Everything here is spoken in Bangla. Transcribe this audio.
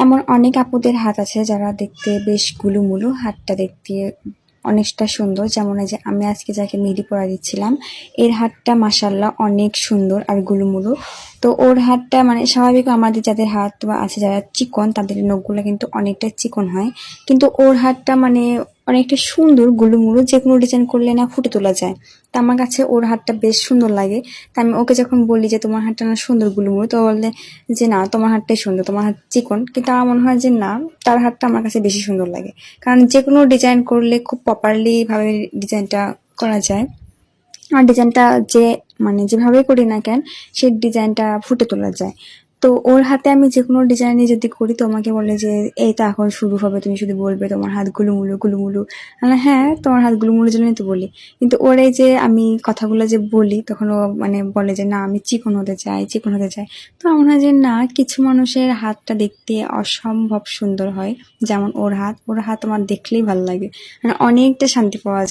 এমন অনেক আপুদের হাত আছে যারা দেখতে বেশ গুলুমুলু, হাতটা দেখতে অনেকটা সুন্দর। যেমন এই যে আমি আজকে যাকে মেহেদি পরা দিচ্ছিলাম, এর হাতটা মাশাল্লাহ অনেক সুন্দর আর গুলুমুলু। তো ওর হাতটা মানে স্বাভাবিক আমাদের যাদের হাত বা আছে যারা চিকন তাদের নখগুলো কিন্তু অনেকটা চিকন হয়, কিন্তু ওর হাতটা মানে অনেকটা সুন্দর গুলুমুলু, যে কোনো ডিজাইন করলে না ফুটে তোলা যায়। তা আমার কাছে ওর হাতটা বেশ সুন্দর লাগে। তা আমি ওকে যখন বলি যে তোমার হাতটা না সুন্দর গুলুমুলু, তো বললে যে না তোমার হাতটাই সুন্দর, তোমার হাত চিকন। কিন্তু আমার মনে হয় যে না, তার হাতটা আমার কাছে বেশি সুন্দর লাগে। কারণ যে কোনো ডিজাইন করলে খুব প্রপারলি ভাবে ডিজাইনটা করা যায়। আর ডিজাইনটা যে মানে যেভাবেই করি না কেন, সেই ডিজাইনটা ফুটে তোলা যায়। তো ওর হাতে আমি যে কোনো ডিজাইনে যদি করি তো আমাকে বলে যে এই তো এখন শুরু হবে, তুমি শুধু বলবে তোমার হাত গুলুমুলু গুলুমুলু। হ্যাঁ, তোমার হাত গুলুমুলুর জন্যই তো বলি। কিন্তু ওর এই যে আমি কথাগুলো যে বলি তখন ও মানে বলে যে না আমি চিকন হতে চাই, চিকন হতে চাই। তো আমার মনে হয় যে না, কিছু মানুষের হাতটা দেখতে অসম্ভব সুন্দর হয়। যেমন ওর হাত আমার দেখলেই ভালো লাগে, মানে অনেকটা শান্তি পাওয়া যায়।